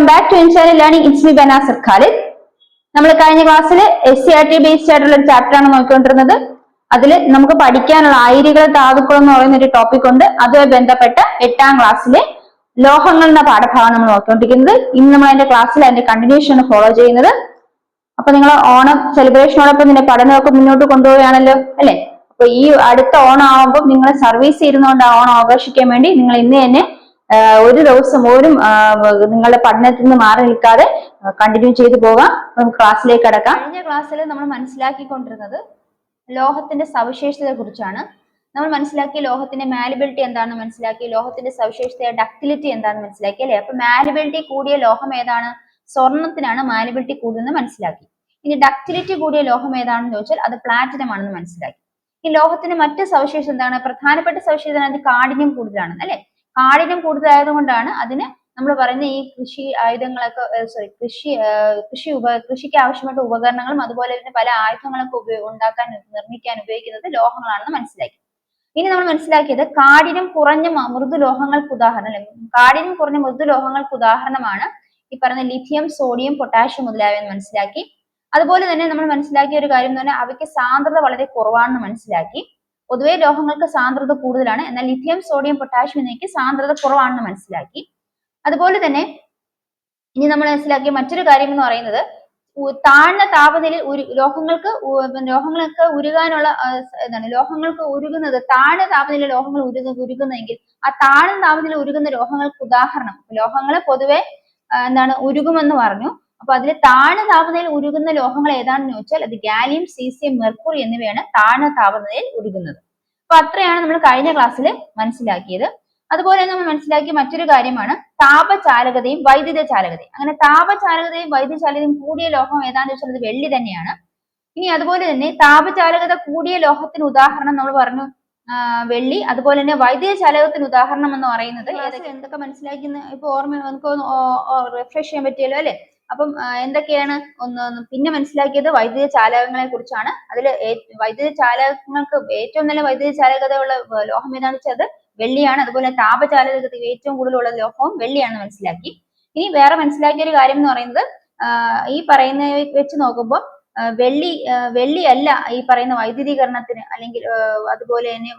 Back to Inshal learning. It's me Banasar Khalid. നമ്മൾ കഴിഞ്ഞ ക്ലാസ്സിൽ SCRT ബേസ്ഡ് ആയിട്ടുള്ള ഒരു ചാപ്റ്റർ ആണ് നോക്കിക്കൊണ്ടിരുന്നത്. അതിൽ നമുക്ക് പഠിക്കാനുള്ള ആയിരികൾ ധാതുക്കൾ എന്ന് പറയുന്ന ഒരു ടോപ്പിക് ഉണ്ട്. അതുമായി ബന്ധപ്പെട്ട 8ാം ക്ലാസ്സിലെ ലോഹങ്ങൾ എന്ന പാഠഭാഗം നമ്മൾ നോക്കിക്കൊണ്ടിരിക്കുന്നത്. ഇന്ന് നമ്മൾ അതിന്റെ ക്ലാസ്സിൽ അതിന്റെ കണ്ടിന്യൂഷൻ ആണ് ഫോളോ ചെയ്യുന്നത്. അപ്പൊ നിങ്ങൾ ഓണം സെലിബ്രേഷനോടൊപ്പം നിന്റെ പഠനമൊക്കെ മുന്നോട്ട് കൊണ്ടുപോവുകയാണല്ലോ അല്ലെ. അപ്പൊ ഈ അടുത്ത ഓണം ആവുമ്പോൾ നിങ്ങൾ സർവീസ് ഇരുന്നുകൊണ്ട് ആ ഓണം ആഘോഷിക്കാൻ വേണ്ടി നിങ്ങൾ ഇന്ന് തന്നെ ഒരു ദിവസം പോലും നിങ്ങളുടെ പഠനത്തിൽ നിന്ന് മാറി നിൽക്കാതെ കണ്ടിന്യൂ ചെയ്തു പോകാം. നമുക്ക് ക്ലാസ്സിലേക്ക് കടക്കാം. കഴിഞ്ഞ ക്ലാസ്സിൽ നമ്മൾ മനസ്സിലാക്കിക്കൊണ്ടിരുന്നത് ലോഹത്തിന്റെ സവിശേഷതയെ കുറിച്ചാണ്. നമ്മൾ മനസ്സിലാക്കി ലോഹത്തിന്റെ മാലിബിലിറ്റി എന്താണെന്ന് മനസ്സിലാക്കി, ലോഹത്തിന്റെ സവിശേഷത ഡക്റ്റിലിറ്റി എന്താണെന്ന് മനസ്സിലാക്കി അല്ലെ. അപ്പൊ മാലിബിലിറ്റി കൂടിയ ലോഹം ഏതാണ്? സ്വർണത്തിനാണ് മാലിബിലിറ്റി കൂടുതലെന്ന് മനസ്സിലാക്കി. ഇനി ഡക്റ്റിലിറ്റി കൂടിയ ലോഹം ഏതാണെന്ന് ചോദിച്ചാൽ അത് പ്ലാറ്റിനം ആണെന്ന് മനസ്സിലാക്കി. ഈ ലോഹത്തിന്റെ മറ്റ് സവിശേഷത എന്താണ്? പ്രധാനപ്പെട്ട സവിശേഷത അത് കാഠിന്യം കൂടുതലാണ് അല്ലെ. കാഠിന്യം കൂടുതലായതുകൊണ്ടാണ് അതിന് നമ്മൾ പറയുന്ന ഈ കൃഷി ആയുധങ്ങളൊക്കെ കൃഷിക്ക് ആവശ്യമായിട്ട് ഉപകരണങ്ങളും അതുപോലെ തന്നെ പല ആയുധങ്ങളൊക്കെ നിർമ്മിക്കാൻ ഉപയോഗിക്കുന്നത് ലോഹങ്ങളാണെന്ന് മനസ്സിലാക്കി. ഇനി നമ്മൾ മനസ്സിലാക്കിയത് കാഠിന്യം കുറഞ്ഞ മൃദുലോഹങ്ങൾക്ക് ഉദാഹരണം അല്ലെ. കാഠിന്യം കുറഞ്ഞ മൃദുലോഹങ്ങൾക്ക് ഉദാഹരണമാണ് ഈ പറയുന്ന ലിഥിയം, സോഡിയം, പൊട്ടാഷ്യം മുതലായവയെന്ന് മനസ്സിലാക്കി. അതുപോലെ തന്നെ നമ്മൾ മനസ്സിലാക്കിയ ഒരു കാര്യം എന്ന് പറഞ്ഞാൽ അവയ്ക്ക് സാന്ദ്രത വളരെ കുറവാണെന്ന് മനസ്സിലാക്കി. പൊതുവെ ലോഹങ്ങൾക്ക് സാന്ദ്രത കൂടുതലാണ്, എന്നാൽ ലിഥിയം, സോഡിയം, പൊട്ടാഷ്യം എന്നിവയ്ക്ക് സാന്ദ്രത കുറവാണെന്ന് മനസ്സിലാക്കി. അതുപോലെ തന്നെ ഇനി നമ്മൾ മനസ്സിലാക്കിയ മറ്റൊരു കാര്യം എന്ന് പറയുന്നത് താഴ്ന്ന താപനിലയിൽ ലോഹങ്ങൾക്ക് ഉരുകാനുള്ള ലോഹങ്ങൾക്ക് ഉരുകുന്നത് താഴ്ന്ന താപനില ലോഹങ്ങൾ ഉരുകുന്നെങ്കിൽ ആ താഴ്ന്ന താപനില ഉരുകുന്ന ലോഹങ്ങൾക്ക് ഉദാഹരണം ലോഹങ്ങളെ പൊതുവെ ഉരുകുമെന്ന് പറഞ്ഞു. അപ്പൊ അതിൽ താഴ്ന്ന താപനിലയിൽ ഉരുകുന്ന ലോഹങ്ങൾ ഏതാണെന്ന് ചോദിച്ചാൽ അത് ഗാലിയം, സീസിയം, മെർക്കുറി എന്നിവയാണ് താഴ്ന്ന താപനിലയിൽ ഉരുകുന്നത്. അപ്പൊ അത്രയാണ് നമ്മൾ കഴിഞ്ഞ ക്ലാസ്സിൽ മനസ്സിലാക്കിയത്. അതുപോലെ നമ്മൾ മനസ്സിലാക്കിയ മറ്റൊരു കാര്യമാണ് താപചാലകതയും വൈദ്യുത ചാലകതയും. അങ്ങനെ താപചാലകതയും വൈദ്യുത ചാലകതയും കൂടിയ ലോഹം ഏതാണെന്ന് ചോദിച്ചാൽ അത് വെള്ളി തന്നെയാണ്. ഇനി അതുപോലെ തന്നെ താപചാലകത കൂടിയ ലോഹത്തിന് ഉദാഹരണം നമ്മൾ പറഞ്ഞു വെള്ളി. അതുപോലെ തന്നെ വൈദ്യുത ചാലകത്തിന് ഉദാഹരണം എന്ന് പറയുന്നത് എന്തൊക്കെ മനസ്സിലാക്കുന്ന ഇപ്പൊ ഓർമ്മ നമുക്ക് റിഫ്രഷ് ചെയ്യാൻ പറ്റിയല്ലോ അല്ലെ. അപ്പം എന്തൊക്കെയാണ് പിന്നെ മനസ്സിലാക്കിയത് വൈദ്യുത ചാലകങ്ങളെ കുറിച്ചാണ്. അതിൽ വൈദ്യുത ചാലകങ്ങൾക്ക് ഏറ്റവും നല്ല വൈദ്യുത ചാലകതയുള്ള ലോഹം ഏതാണെന്ന് വെച്ചാൽ അത് വെള്ളിയാണ്. അതുപോലെ താപചാലകത ഏറ്റവും കൂടുതലുള്ള ലോഹവും വെള്ളിയാണെന്ന് മനസ്സിലാക്കി. ഇനി വേറെ മനസ്സിലാക്കിയ ഒരു കാര്യം എന്ന് പറയുന്നത് ഈ പറയുന്ന വെച്ച് നോക്കുമ്പോൾ വെള്ളിയല്ല ഈ പറയുന്ന വൈദ്യുതീകരണത്തിന് അല്ലെങ്കിൽ അതുപോലെ തന്നെ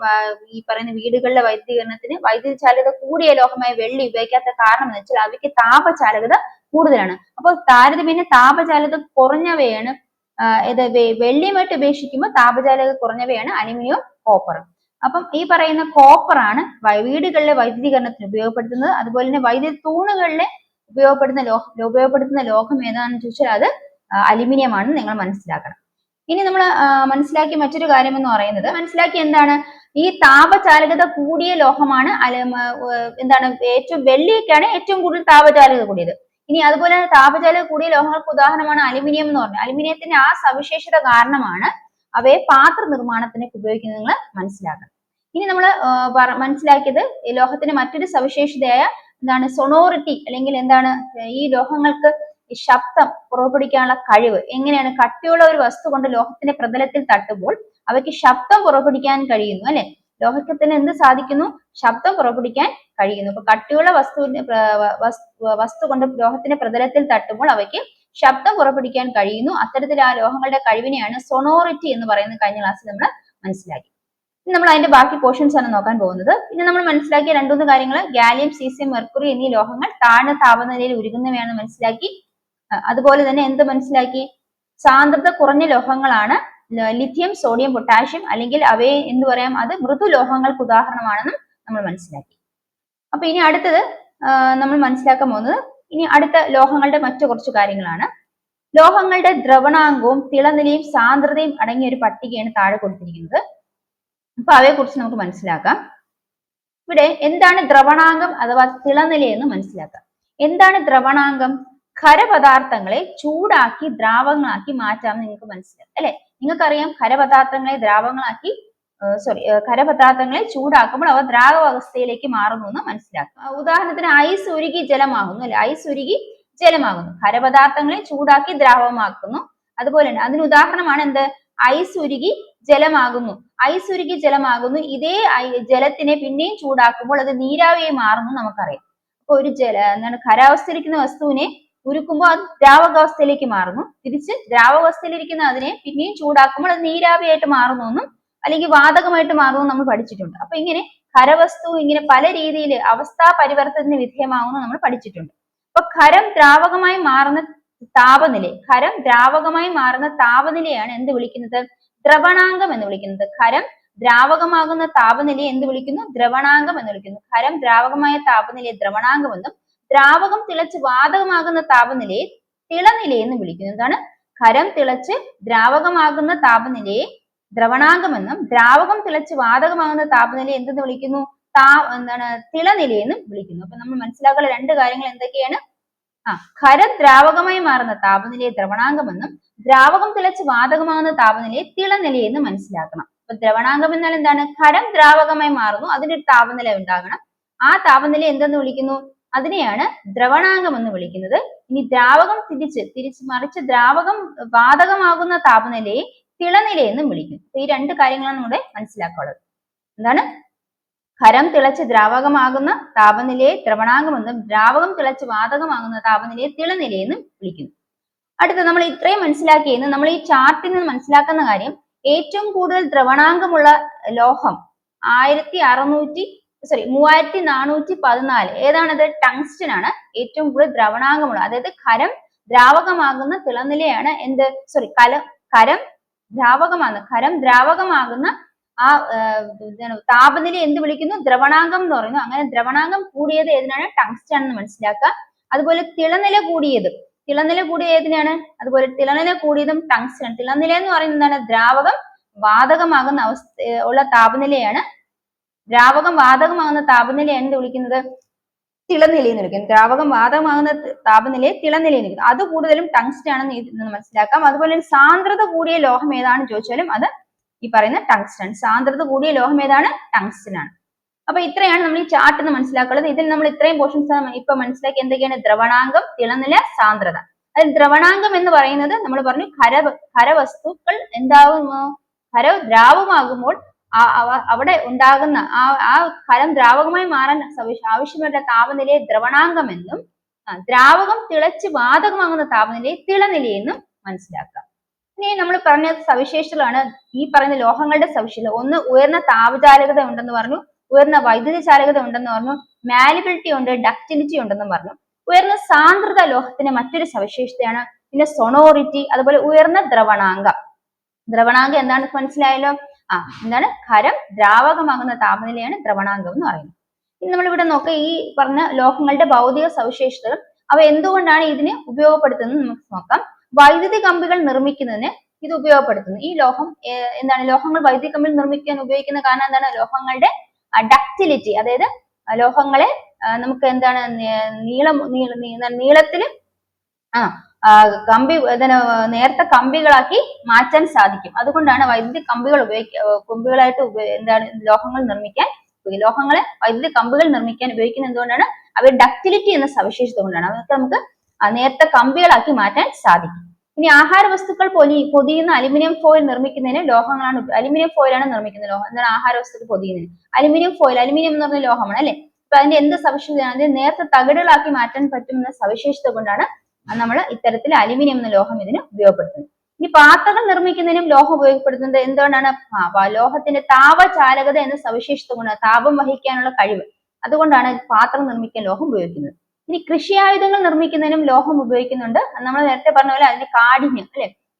ഈ പറയുന്ന വീടുകളിലെ വൈദ്യുതീകരണത്തിന് വൈദ്യുത ചാലകത കൂടിയ ലോഹമായ വെള്ളി ഉപയോഗിക്കാത്ത കാരണം എന്ന് വെച്ചാൽ അവയ്ക്ക് താപചാലകത കൂടുതലാണ്. അപ്പോൾ താരതമ്യേന താപചാലകത കുറഞ്ഞവയാണ് വെള്ളിയുമായിട്ട് ഉപേക്ഷിക്കുമ്പോൾ താപചാലകത കുറഞ്ഞവയാണ് അലുമിനിയം, കോപ്പർ. അപ്പം ഈ പറയുന്ന കോപ്പർ ആണ് വീടുകളിലെ വൈദ്യുതീകരണത്തിന് ഉപയോഗപ്പെടുത്തുന്നത്. അതുപോലെ തന്നെ വൈദ്യുത തൂണുകളിലെ ഉപയോഗപ്പെടുത്തുന്ന ലോഹം ഏതാണെന്ന് ചോദിച്ചാൽ അത് അലുമിനിയം ആണെന്ന് നിങ്ങൾ മനസ്സിലാക്കണം. ഇനി നമ്മൾ മനസ്സിലാക്കിയ മറ്റൊരു കാര്യം എന്ന് പറയുന്നത് എന്താണ് ഈ താപചാലകത കൂടിയ ലോഹമാണ് ഏറ്റവും വെള്ളിക്കാണ് ഏറ്റവും കൂടുതൽ താപചാലകത കൂടിയത്. ഇനി അതുപോലെ തന്നെ താപചാലകത കൂടിയ ലോഹങ്ങൾക്ക് ഉദാഹരണമാണ് അലുമിനിയം എന്ന് പറഞ്ഞത്. അലുമിനിയത്തിന്റെ ആ സവിശേഷത കാരണമാണ് അവയെ പാത്ര നിർമ്മാണത്തിനൊക്കെ ഉപയോഗിക്കുന്നത് നിങ്ങൾ മനസ്സിലാക്കണം. ഇനി നമ്മൾ മനസ്സിലാക്കിയത് ലോഹത്തിന്റെ മറ്റൊരു സവിശേഷതയായ സൊണോറിറ്റി അല്ലെങ്കിൽ ഈ ലോഹങ്ങൾക്ക് ഈ ശബ്ദം പുറപ്പെടുവിക്കാനുള്ള കഴിവ് എങ്ങനെയാണ്? കട്ടിയുള്ള ഒരു വസ്തു കൊണ്ട് ലോഹത്തിന്റെ പ്രതലത്തിൽ തട്ടുമ്പോൾ അവയ്ക്ക് ശബ്ദം പുറപ്പെടുവിക്കാൻ കഴിയുന്നു അല്ലെ. ലോഹത്തിന് എന്ത് സാധിക്കുന്നു? ശബ്ദം പുറപ്പെടുവിക്കാൻ കഴിയുന്നു. അപ്പൊ കട്ടിയുള്ള വസ്തു കൊണ്ട് ലോഹത്തിന്റെ പ്രതലത്തിൽ തട്ടുമ്പോൾ അവയ്ക്ക് ശബ്ദം പുറപ്പെടുവിക്കാൻ കഴിയുന്നു. അത്തരത്തിൽ ആ ലോഹങ്ങളുടെ കഴിവിനെയാണ് സൊണോറിറ്റി എന്ന് പറയുന്നത്. കഴിഞ്ഞ ക്ലാസ്സിൽ നമ്മൾ മനസ്സിലാക്കി. ഇനി നമ്മൾ അതിന്റെ ബാക്കി പോർഷൻസ് ആണ് നോക്കാൻ പോകുന്നത്. പിന്നെ നമ്മൾ മനസ്സിലാക്കിയ 2-3 കാര്യങ്ങൾ ഗാലിയം, സീസിയം, മെർക്കുറി എന്നീ ലോഹങ്ങൾ താഴ്ന്ന താപനിലയിൽ ഉരുകുന്നവയാണെന്ന് മനസ്സിലാക്കി. അതുപോലെ തന്നെ എന്ത് മനസ്സിലാക്കി? സാന്ദ്രത കുറഞ്ഞ ലോഹങ്ങളാണ് ലിഥിയം, സോഡിയം, പൊട്ടാഷ്യം. അല്ലെങ്കിൽ അവയെ എന്ത് പറയാം? അത് മൃദുലോഹങ്ങൾക്ക് ഉദാഹരണമാണെന്നും നമ്മൾ മനസ്സിലാക്കി. അപ്പൊ ഇനി അടുത്തത് നമ്മൾ മനസ്സിലാക്കാൻ പോകുന്നത് ഇനി അടുത്ത ലോഹങ്ങളുടെ മറ്റു കുറച്ച് കാര്യങ്ങളാണ്. ലോഹങ്ങളുടെ ദ്രവണാങ്കവും തിളനിലയും സാന്ദ്രതയും അടങ്ങിയ ഒരു പട്ടികയാണ് താഴെ കൊടുത്തിരിക്കുന്നത്. അപ്പൊ അവയെ കുറിച്ച് നമുക്ക് മനസ്സിലാക്കാം. ഇവിടെ എന്താണ് ദ്രവണാങ്കം അഥവാ തിളനില എന്ന് മനസ്സിലാക്കാം. എന്താണ് ദ്രവണാങ്കം? ഖരപദാർത്ഥങ്ങളെ ചൂടാക്കി ദ്രാവകങ്ങളാക്കി മാറ്റാമെന്ന് നിങ്ങൾക്ക് മനസ്സിലാക്കാം അല്ലെ. നിങ്ങൾക്കറിയാം ഖരപദാർത്ഥങ്ങളെ ചൂടാക്കുമ്പോൾ അവ ദ്രാവകാവസ്ഥയിലേക്ക് മാറുന്നു എന്ന് മനസ്സിലാക്കാം. ഉദാഹരണത്തിന് ഐസ് ഉരുകി ജലമാകുന്നു അല്ലെ. ഐസ് ഉരുകി ജലമാകുന്നു. ഖരപദാർത്ഥങ്ങളെ ചൂടാക്കി ദ്രാവകമാക്കുന്നു. അതുപോലെ തന്നെ അതിന് ഉദാഹരണമാണ് എന്ത്? ഐസ് ഉരുകി ജലമാകുന്നു. ഐസ് ഉരുകി ജലമാകുന്നു. ഇതേ ജലത്തിനെ പിന്നെയും ചൂടാക്കുമ്പോൾ അത് നീരാവിയായി മാറുന്നു നമുക്കറിയാം. ഇപ്പൊ ഒരു ഖരാവസ്ഥയിലിരിക്കുന്ന വസ്തുവിനെ ഉരുക്കുമ്പോൾ അത് ദ്രാവകാവസ്ഥയിലേക്ക് മാറുന്നു. തിരിച്ച് ദ്രാവകാവസ്ഥയിലിരിക്കുന്ന അതിനെ പിന്നെയും ചൂടാക്കുമ്പോൾ അത് നീരാവിയായിട്ട് മാറുന്നു എന്നും അല്ലെങ്കിൽ വാതകമായിട്ട് മാറുന്നു നമ്മൾ പഠിച്ചിട്ടുണ്ട്. അപ്പൊ ഇങ്ങനെ ഖരവസ്തു ഇങ്ങനെ പല രീതിയിൽ അവസ്ഥാ പരിവർത്തനത്തിന് വിധേയമാകുന്നു നമ്മൾ പഠിച്ചിട്ടുണ്ട്. അപ്പൊ ഖരം ദ്രാവകമായി മാറുന്ന താപനിലയാണ് എന്ത് വിളിക്കുന്നത്? ദ്രവണാങ്കം എന്ന് വിളിക്കുന്നത്. ഖരം ദ്രാവകമാകുന്ന താപനിലയെ എന്ത് വിളിക്കുന്നു? ദ്രവണാങ്കം എന്ന് വിളിക്കുന്നു. ഖരം ദ്രാവകമായ താപനിലയെ ദ്രവണാങ്കം എന്നും ദ്രാവകം തിളച്ച് വാതകമാകുന്ന താപനിലയെ തിളനിലയെന്നും വിളിക്കുന്നു. എന്താണ്? ഖരം തിളച്ച് ദ്രാവകമാകുന്ന താപനിലയെ ദ്രവണാങ്കമെന്നും ദ്രാവകം തിളച്ച് വാതകമാകുന്ന താപനിലയെ എന്തെന്ന് വിളിക്കുന്നു? തിളനിലയെന്നും വിളിക്കുന്നു. അപ്പൊ നമ്മൾ മനസ്സിലാക്കുന്ന രണ്ട് കാര്യങ്ങൾ എന്തൊക്കെയാണ്? ഖരം ദ്രാവകമായി മാറുന്ന താപനിലയെ ദ്രവണാങ്കമെന്നും ദ്രാവകം തിളച്ച് വാതകമാകുന്ന താപനിലയെ തിളനിലയെന്നും മനസ്സിലാക്കണം. അപ്പൊ ദ്രവണാങ്കം എന്നാൽ എന്താണ്? ഖരം ദ്രാവകമായി മാറുന്നു, അതിന്റെ ഒരു താപനില ഉണ്ടാകണം. ആ താപനില എന്തെന്ന് വിളിക്കുന്നു? അതിനെയാണ് ദ്രവണാങ്കം എന്ന് വിളിക്കുന്നത്. ഇനി ദ്രാവകം മറിച്ച് ദ്രാവകം വാതകമാകുന്ന താപനിലയെ തിളനില എന്നും വിളിക്കുന്നു. ഈ രണ്ട് കാര്യങ്ങളാണ് നമ്മുടെ മനസ്സിലാക്കാനുള്ളത്. എന്താണ്? ഖരം തിളച്ച് ദ്രാവകമാകുന്ന താപനിലയെ ദ്രവണാങ്കമെന്നും ദ്രാവകം തിളച്ച് വാതകമാകുന്ന താപനിലയെ തിളനിലയെന്നും വിളിക്കുന്നു. അടുത്ത നമ്മൾ ഇത്രയും മനസ്സിലാക്കിയെന്ന് നമ്മൾ ഈ ചാർട്ടിൽ നിന്ന് മനസ്സിലാക്കുന്ന കാര്യം, ഏറ്റവും കൂടുതൽ ദ്രവണാങ്കമുള്ള ലോഹം 3414 ഏതാണത്? ടങ്സ്റ്റൻ ആണ് ഏറ്റവും കൂടുതൽ ദ്രവണാങ്കമുള്ള. അതായത് ഖരം ദ്രാവകമാകുന്ന തിളനിലയാണ് എന്ത്? ഖരം ദ്രാവകമാകുന്ന ആ താപനില എന്ത് വിളിക്കുന്നു? ദ്രവണാങ്കം എന്ന് പറയുന്നു. അങ്ങനെ ദ്രവണാങ്കം കൂടിയത് ഏതിനാണ്? ടങ്സ്റ്റൻ എന്ന് മനസ്സിലാക്കുക. അതുപോലെ തിളനില കൂടിയത് ഏതിനാണ്? അതുപോലെ തിളനില കൂടിയതും ടങ്സ്റ്റൻ. തിളനില എന്ന് പറയുന്നത് എന്താണ്? ദ്രാവകം വാതകമാകുന്ന ഉള്ള താപനിലയാണ്. ദ്രാവകം വാതകമാകുന്ന താപനില എന്ത് വിളിക്കുന്നത്? തിളനില എന്ന് വിളിക്കുന്നത്. ദ്രാവകം വാതകമാകുന്ന താപനിലയെ തിളനില എന്ന് വിളിക്കുന്നത്. അത് കൂടുതലും ടങ്സ്റ്റൻ ആണെന്ന് മനസ്സിലാക്കാം. അതുപോലെ സാന്ദ്രത കൂടിയ ലോഹം ഏതാണെന്ന് ചോദിച്ചാലും അത് ഈ പറയുന്ന ടങ്സ്റ്റൻ. സാന്ദ്രത കൂടിയ ലോഹം ഏതാണ്? ടങ്സ്റ്റൻ ആണ്. അപ്പൊ ഇത്രയാണ് നമ്മൾ ഈ ചാർട്ട് എന്ന് മനസ്സിലാക്കുന്നത്. ഇതിൽ നമ്മൾ ഇത്രയും പോർഷൻസ് ഇപ്പൊ മനസ്സിലാക്കി. എന്തൊക്കെയാണ്? ദ്രവണാങ്കം, തിളനില, സാന്ദ്രത. അതിൽ ദ്രവണാങ്കം എന്ന് പറയുന്നത് നമ്മൾ പറഞ്ഞു ഖരവസ്തുക്കൾ എന്താകുമോ? ദ്രാവകമാകുമ്പോൾ അവിടെ ഉണ്ടാകുന്ന ആ ഖരം ദ്രാവകമായി മാറാൻ ആവശ്യമായ താപനിലയെ ദ്രവണാങ്കം എന്നും ദ്രാവകം തിളച്ച് വാതകമാകുന്ന താപനിലയെ തിളനിലയെന്നും മനസ്സിലാക്കാം. ഇനി നമ്മൾ പറഞ്ഞ സവിശേഷതകളാണ് ഈ പറയുന്ന ലോഹങ്ങളുടെ സവിശേഷത. ഒന്ന്, ഉയർന്ന താപചാലകത ഉണ്ടെന്ന് പറഞ്ഞു, ഉയർന്ന വൈദ്യുത ചാലകത ഉണ്ടെന്ന് പറഞ്ഞു, മാലിബിലിറ്റി ഉണ്ട്, ഡക്റ്റിലിറ്റി ഉണ്ടെന്ന് പറഞ്ഞു. ഉയർന്ന സാന്ദ്രത ലോഹത്തിന്റെ മറ്റൊരു സവിശേഷതയാണ്. പിന്നെ സൊണോറിറ്റി, അതുപോലെ ഉയർന്ന ദ്രവണാങ്കം. എന്താണെന്ന് മനസ്സിലായല്ലോ? എന്താണ്? ഖരം ദ്രാവകമാകുന്ന താപനിലയാണ് ദ്രവണാങ്കം എന്ന് പറയുന്നത്. ഇനി നമ്മൾ ഇവിടെ നോക്കുക, ഈ പറഞ്ഞ ലോഹങ്ങളുടെ ഭൗതിക സവിശേഷതകൾ അവ എന്തുകൊണ്ടാണ് ഇതിന് ഉപയോഗപ്പെടുത്തുന്നത് നമുക്ക് നോക്കാം. വൈദ്യുതി കമ്പികൾ നിർമ്മിക്കുന്നതിന് ഇത് ഉപയോഗപ്പെടുത്തുന്നു. ഈ ലോഹം ലോഹങ്ങൾ വൈദ്യുതി കമ്പികൾ നിർമ്മിക്കാൻ ഉപയോഗിക്കുന്ന കാരണം എന്താണ്? ലോഹങ്ങളുടെ ഡക്റ്റിലിറ്റി, അതായത് ലോഹങ്ങളെ നമുക്ക് എന്താണ് നീളത്തില് നേർത്ത കമ്പികളാക്കി മാറ്റാൻ സാധിക്കും. അതുകൊണ്ടാണ് വൈദ്യുതി കമ്പികളായിട്ട് ലോഹങ്ങളെ വൈദ്യുതി കമ്പികൾ നിർമ്മിക്കാൻ ഉപയോഗിക്കുന്നത്. എന്തുകൊണ്ടാണ്? അവയുടെ ഡക്റ്റിലിറ്റി എന്ന സവിശേഷത കൊണ്ടാണ്. അതൊക്കെ നമുക്ക് നേർത്ത കമ്പികളാക്കി മാറ്റാൻ സാധിക്കും. ഇനി ആഹാര വസ്തുക്കൾ പൊതിയുന്ന അലുമിനിയം ഫോയിൽ നിർമ്മിക്കുന്നതിന് അലുമിനിയം ഫോയിലാണ് നിർമ്മിക്കുന്നത്. എന്താണ്? ആഹാര വസ്തുക്കൾ പൊതിയുന്നതിന് അലുമിനിയം എന്ന് പറഞ്ഞ ലോഹമാണ് അല്ലെ. അപ്പൊ അതിന്റെ എന്ത് സവിശേഷതയാണ്? അതിന് നേർത്ത തകിടുകളാക്കി മാറ്റാൻ പറ്റുമെന്ന സവിശേഷത കൊണ്ടാണ് നമ്മൾ ഇത്തരത്തിൽ അലുമിനിയം എന്ന ലോഹം ഇതിന് ഉപയോഗപ്പെടുത്തുന്നത്. ഇനി പാത്രങ്ങൾ നിർമ്മിക്കുന്നതിനും ലോഹം ഉപയോഗപ്പെടുത്തുന്നത് എന്തുകൊണ്ടാണ്? ലോഹത്തിന്റെ താപചാലകത എന്ന സവിശേഷത കൊണ്ട്, താപം വഹിക്കാനുള്ള കഴിവ്, അതുകൊണ്ടാണ് പാത്രം നിർമ്മിക്കാൻ ലോഹം ഉപയോഗിക്കുന്നത്. ഇനി കൃഷിയായുധങ്ങൾ നിർമ്മിക്കുന്നതിനും ലോഹം ഉപയോഗിക്കുന്നുണ്ട്. നമ്മൾ നേരത്തെ പറഞ്ഞ പോലെ അതിന് കാഠിന്യം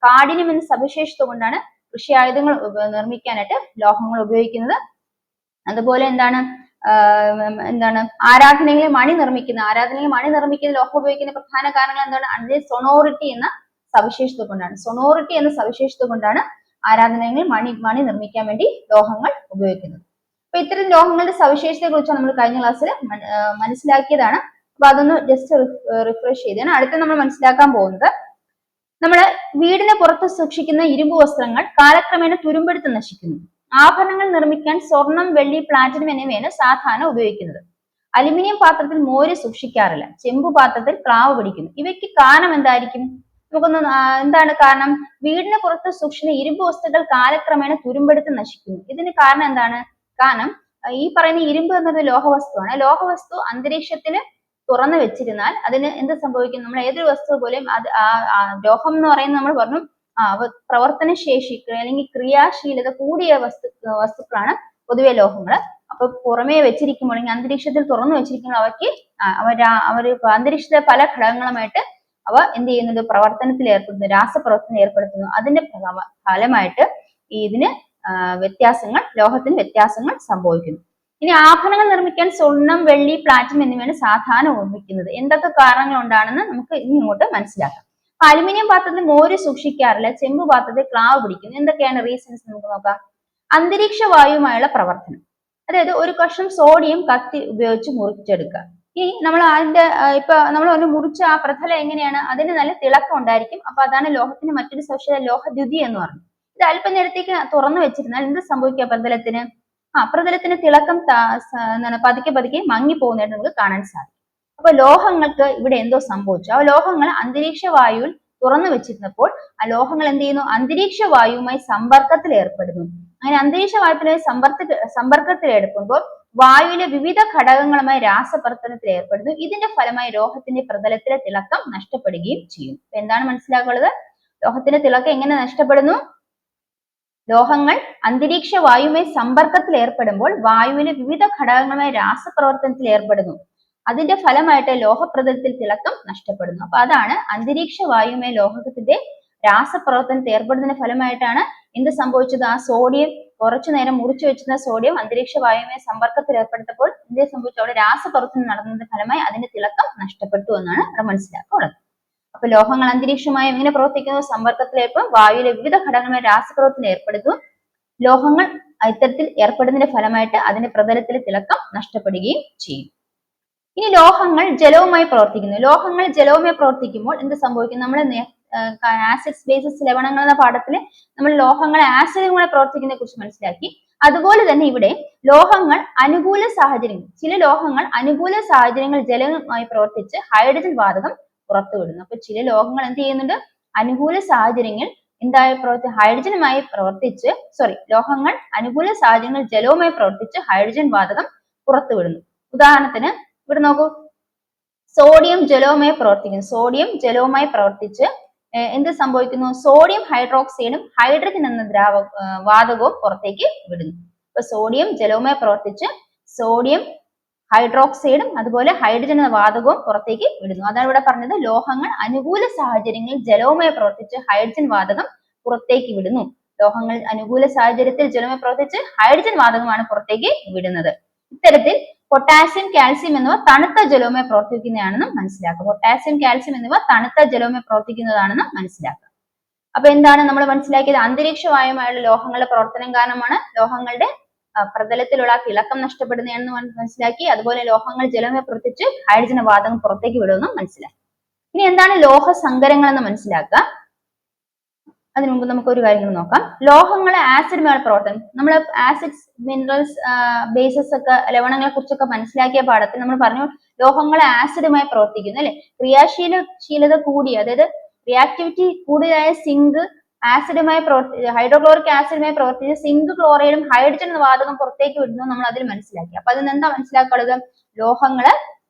കാഠിന്യം എന്ന സവിശേഷത കൊണ്ടാണ് കൃഷിയായുധങ്ങൾ നിർമ്മിക്കാനായിട്ട് ലോഹങ്ങൾ ഉപയോഗിക്കുന്നത്. അതുപോലെ എന്താണ് ആരാധനകളിൽ മണി നിർമ്മിക്കുന്ന ലോഹം ഉപയോഗിക്കുന്ന പ്രധാന കാരണങ്ങൾ എന്താണ്? അതിന്റെ സൊണോറിറ്റി എന്ന സവിശേഷത കൊണ്ടാണ് ആരാധനകളിൽ മണി നിർമ്മിക്കാൻ വേണ്ടി ലോഹങ്ങൾ ഉപയോഗിക്കുന്നത്. അപ്പൊ ഇത്തരം ലോഹങ്ങളുടെ സവിശേഷതയെ കുറിച്ച് നമ്മൾ കഴിഞ്ഞ ക്ലാസ്സിൽ മനസ്സിലാക്കിയതാണ്. അപ്പൊ അതൊന്ന് ജസ്റ്റ് റിഫ്രഷ് ചെയ്താണ്. അടുത്ത നമ്മൾ മനസ്സിലാക്കാൻ പോകുന്നത്, നമ്മുടെ വീടിന് പുറത്ത് സൂക്ഷിക്കുന്ന ഇരുമ്പ് വസ്ത്രങ്ങൾ കാലക്രമേണ തുരുമ്പെടുത്ത് നശിക്കുന്നു. ആഭരണങ്ങൾ നിർമ്മിക്കാൻ സ്വർണം, വെള്ളി, പ്ലാറ്റിനം എന്നിവയാണ് സാധാരണ ഉപയോഗിക്കുന്നത്. അലുമിനിയം പാത്രത്തിൽ മോര് സൂക്ഷിക്കാറില്ല. ചെമ്പു പാത്രത്തിൽ ക്ലാവ് പിടിക്കുന്നു. ഇവയ്ക്ക് കാരണം എന്തായിരിക്കും? എന്താണ് കാരണം? വീടിന് പുറത്ത് സൂക്ഷിക്കുന്ന ഇരുമ്പ് വസ്തുക്കൾ കാലക്രമേണ തുരുമ്പെടുത്ത് നശിക്കുന്നു. ഇതിന് കാരണം എന്താണ്? കാരണം ഈ പറയുന്ന ഇരുമ്പ് എന്നത് ലോഹവസ്തുവാണ്. ലോഹവസ്തു അന്തരീക്ഷത്തിൽ തുറന്നു വെച്ചിരുന്നാൽ അതിന് എന്ത് സംഭവിക്കും? നമ്മൾ ഏതൊരു വസ്തു പോലെയും അത് ലോഹം എന്ന് പറയുന്നത് നമ്മൾ പറഞ്ഞു പ്രവർത്തനശേഷി അല്ലെങ്കിൽ ക്രിയാശീലത കൂടിയ വസ്തുക്കളാണ് പൊതുവെ ലോഹങ്ങൾ. അപ്പൊ പുറമേ വെച്ചിരിക്കുമ്പോൾ അല്ലെങ്കിൽ അന്തരീക്ഷത്തിൽ തുറന്നു വെച്ചിരിക്കുമ്പോൾ അവയ്ക്ക് അവര് അന്തരീക്ഷത്തിലെ പല ഘടകങ്ങളുമായിട്ട് അവ എന്ത് ചെയ്യുന്നുണ്ട്? പ്രവർത്തനത്തിൽ ഏർപ്പെടുന്നു, രാസപ്രവർത്തനം ഏർപ്പെടുത്തുന്നു. അതിന്റെ ഫലമായിട്ട് ഇതിന് ലോഹത്തിന് വ്യത്യാസങ്ങൾ സംഭവിക്കുന്നു. ഇനി ആഭരണങ്ങൾ നിർമ്മിക്കാൻ സ്വർണം, വെള്ളി, പ്ലാറ്റിനം എന്നിവയാണ് സാധാരണ ഉപയോഗിക്കുന്നത്. എന്തൊക്കെ കാരണങ്ങൾ ഉണ്ടാണെന്ന് നമുക്ക് ഇങ്ങോട്ട് മനസ്സിലാക്കാം. അലുമിനിയം പാത്രത്തിൽ മോര് സൂക്ഷിക്കാറില്ല, ചെമ്പ് പാത്രത്തിൽ ക്ലാവ് പിടിക്കുന്നു. എന്തൊക്കെയാണ് റീസൺസ് നമുക്ക് നോക്കാം. അന്തരീക്ഷ വായുവുമായുള്ള പ്രവർത്തനം, അതായത് ഒരു കഷ്ണം സോഡിയം കത്തി ഉപയോഗിച്ച് മുറിച്ചെടുക്കുക. ഇനി നമ്മൾ അതിന്റെ ഇപ്പൊ നമ്മൾ ഒന്ന് മുറിച്ച ആ പ്രതലം എങ്ങനെയാണ്? അതിന് നല്ല തിളക്കം ഉണ്ടായിരിക്കും. അപ്പൊ അതാണ് ലോഹത്തിന്റെ മറ്റൊരു സവിശേഷത, ലോഹദ്യുതി എന്ന് പറഞ്ഞു. ഇത് അല്പം നേരത്തേക്ക് തുറന്നു വെച്ചിരുന്നാൽ എന്ത് സംഭവിക്കുക? പ്രതലത്തിന് തിളക്കം പതുക്കെ പതുക്കെ മങ്ങി പോകുന്നതായിട്ട് നമുക്ക് കാണാൻ സാധിക്കും. അപ്പൊ ലോഹങ്ങൾക്ക് ഇവിടെ എന്തോ സംഭവിച്ചു. ആ ലോഹങ്ങൾ അന്തരീക്ഷ വായുവിൽ തുറന്നു വെച്ചിരുന്നപ്പോൾ ആ ലോഹങ്ങൾ എന്ത് ചെയ്യുന്നു? അന്തരീക്ഷ വായുവുമായി സമ്പർക്കത്തിൽ ഏർപ്പെടുന്നു. അങ്ങനെ അന്തരീക്ഷ വായുവുമായി സമ്പർക്കത്തിൽ ഏർപ്പെടുമ്പോൾ വായുവിലെ വിവിധ ഘടകങ്ങളുമായി രാസപ്രവർത്തനത്തിൽ ഏർപ്പെടുന്നു. ഇതിന്റെ ഫലമായി ലോഹത്തിന്റെ പ്രതലത്തിലെ തിളക്കം നഷ്ടപ്പെടുകയും ചെയ്യും. എന്താണ് മനസ്സിലാക്കുന്നത്? ലോഹത്തിന്റെ തിളക്കം എങ്ങനെ നഷ്ടപ്പെടുന്നു? ലോഹങ്ങൾ അന്തരീക്ഷ വായുവുമായി സമ്പർക്കത്തിൽ ഏർപ്പെടുമ്പോൾ വായുവിലെ വിവിധ ഘടകങ്ങളുമായി രാസപ്രവർത്തനത്തിൽ ഏർപ്പെടുന്നു. അതിന്റെ ഫലമായിട്ട് ലോഹപ്രതലത്തിൽ തിളക്കം നഷ്ടപ്പെടുന്നു. അപ്പൊ അതാണ് അന്തരീക്ഷ വായുവുമായി ലോഹത്തിന്റെ രാസപ്രവർത്തനത്തിൽ ഏർപ്പെടുന്നതിന്റെ ഫലമായിട്ടാണ് എന്ത് സംഭവിച്ചത്? ആ സോഡിയം കുറച്ചു നേരം മുറിച്ചു വെച്ചിരുന്ന സോഡിയം അന്തരീക്ഷ വായുവുമായി സമ്പർക്കത്തിൽ ഏർപ്പെടുത്തപ്പോൾ എന്ത് സംഭവിച്ചു? അവിടെ രാസപ്രവർത്തനം നടന്നതിന്റെ ഫലമായി അതിന്റെ തിളക്കം നഷ്ടപ്പെട്ടു എന്നാണ് അവിടെ മനസ്സിലാക്കുന്നത്. അപ്പൊ ലോഹങ്ങൾ അന്തരീക്ഷമായി എങ്ങനെ പ്രവർത്തിക്കുന്നു? സമ്പർക്കത്തിലേർപ്പെടും, വായുവിലെ വിവിധ ഘടകങ്ങളുമായി രാസപ്രവർത്തനം ഏർപ്പെടുന്നു. ലോഹങ്ങൾ ഇത്തരത്തിൽ ഏർപ്പെടുന്നതിന്റെ ഫലമായിട്ട് അതിന്റെ പ്രതലത്തിലെ തിളക്കം നഷ്ടപ്പെടുകയും ചെയ്യും. ഇനി ലോഹങ്ങൾ ജലവുമായി പ്രവർത്തിക്കുന്നു. ലോഹങ്ങൾ ജലവുമായി പ്രവർത്തിക്കുമ്പോൾ എന്ത് സംഭവിക്കും? നമ്മൾ ആസിഡ്സ്, ബേസസ്, ലവണങ്ങൾ എന്ന പാഠത്തിൽ നമ്മൾ ലോഹങ്ങൾ ആസിഡുമായി പ്രവർത്തിക്കുന്നതിനെ കുറിച്ച് മനസ്സിലാക്കി. അതുപോലെ തന്നെ ഇവിടെ ലോഹങ്ങൾ അനുകൂല സാഹചര്യങ്ങൾ, ചില ലോഹങ്ങൾ അനുകൂല സാഹചര്യങ്ങൾ ജലവുമായി പ്രവർത്തിച്ച് ഹൈഡ്രജൻ വാതകം പുറത്തുവിടുന്നു. അപ്പൊ ചില ലോഹങ്ങൾ എന്ത് ചെയ്യുന്നുണ്ട്? അനുകൂല സാഹചര്യങ്ങൾ ഹൈഡ്രജനുമായി പ്രവർത്തിച്ച് ലോഹങ്ങൾ അനുകൂല സാഹചര്യങ്ങൾ ജലവുമായി പ്രവർത്തിച്ച് ഹൈഡ്രജൻ വാതകം പുറത്തുവിടുന്നു. ഉദാഹരണത്തിന് ഇവിടെ നോക്കൂ, സോഡിയം ജലവുമായി പ്രവർത്തിക്കുന്നു. സോഡിയം ജലവുമായി പ്രവർത്തിച്ച് എന്ത് സംഭവിക്കുന്നു? സോഡിയം ഹൈഡ്രോക്സൈഡും ഹൈഡ്രജൻ എന്ന വാതകവും പുറത്തേക്ക് വിടുന്നു. അപ്പൊ സോഡിയം ജലവുമായി പ്രവർത്തിച്ച് സോഡിയം ഹൈഡ്രോക്സൈഡും അതുപോലെ ഹൈഡ്രജൻ എന്ന വാതകവും പുറത്തേക്ക് വിടുന്നു. അതാണ് ഇവിടെ പറഞ്ഞത്, ലോഹങ്ങൾ അനുകൂല സാഹചര്യങ്ങളിൽ ജലവുമായി പ്രവർത്തിച്ച് ഹൈഡ്രജൻ വാതകം പുറത്തേക്ക് വിടുന്നു. ലോഹങ്ങൾ അനുകൂല സാഹചര്യത്തിൽ ജലവുമായി പ്രവർത്തിച്ച് ഹൈഡ്രജൻ വാതകമാണ് പുറത്തേക്ക് വിടുന്നത്. ഇത്തരത്തിൽ പൊട്ടാസ്യം, കാൽസ്യം എന്നിവ തണുത്ത ജലവുമായി പ്രവർത്തിക്കുന്നതാണെന്ന് മനസ്സിലാക്കുക. പൊട്ടാസ്യം, കാൽസ്യം എന്നിവ തണുത്ത ജലവുമായി പ്രവർത്തിക്കുന്നതാണെന്ന് മനസ്സിലാക്കുക. അപ്പൊ എന്താണ് നമ്മൾ മനസ്സിലാക്കിയത്? അന്തരീക്ഷ വായുമായുള്ള ലോഹങ്ങളുടെ പ്രവർത്തനം കാരണമാണ് ലോഹങ്ങളുടെ പ്രതലത്തിലുള്ള തിളക്കം നഷ്ടപ്പെടുന്നതാണെന്ന് മനസ്സിലാക്കി. അതുപോലെ ലോഹങ്ങൾ ജലവുമായി പ്രവർത്തിച്ച് ഹൈഡ്രജൻ വാതകം പുറത്തേക്ക് വിടുമെന്നും മനസ്സിലാക്കി. ഇനി എന്താണ് ലോഹ സങ്കരങ്ങൾ എന്ന് മനസ്സിലാക്കുക. അതിനു മുമ്പ് നമുക്ക് ഒരു കാര്യം നോക്കാം. ലോഹങ്ങളെ ആസിഡുമായുള്ള പ്രവർത്തനം, നമ്മൾ ആസിഡ്സ്, മിനറൽസ്, ബേസസ് ഒക്കെ ലവണങ്ങളെ കുറിച്ചൊക്കെ മനസ്സിലാക്കിയ പാഠത്തിൽ നമ്മൾ പറഞ്ഞു ലോഹങ്ങളെ ആസിഡുമായി പ്രവർത്തിക്കുന്നു അല്ലെ. ക്രിയാശീലത കൂടിയ, അതായത് റിയാക്ടിവിറ്റി കൂടുതലായ സിങ്ക് ആസിഡുമായി ഹൈഡ്രോക്ലോറിക് ആസിഡുമായി പ്രവർത്തിച്ച് സിങ്ക്, ക്ലോറൈഡും ഹൈഡ്രജൻ എന്ന വാതകം പുറത്തേക്ക് വിടുന്നു നമ്മൾ അതിൽ മനസ്സിലാക്കി. അപ്പൊ അതിന് എന്താ മനസ്സിലാക്കുന്നത്? ലോഹങ്ങള്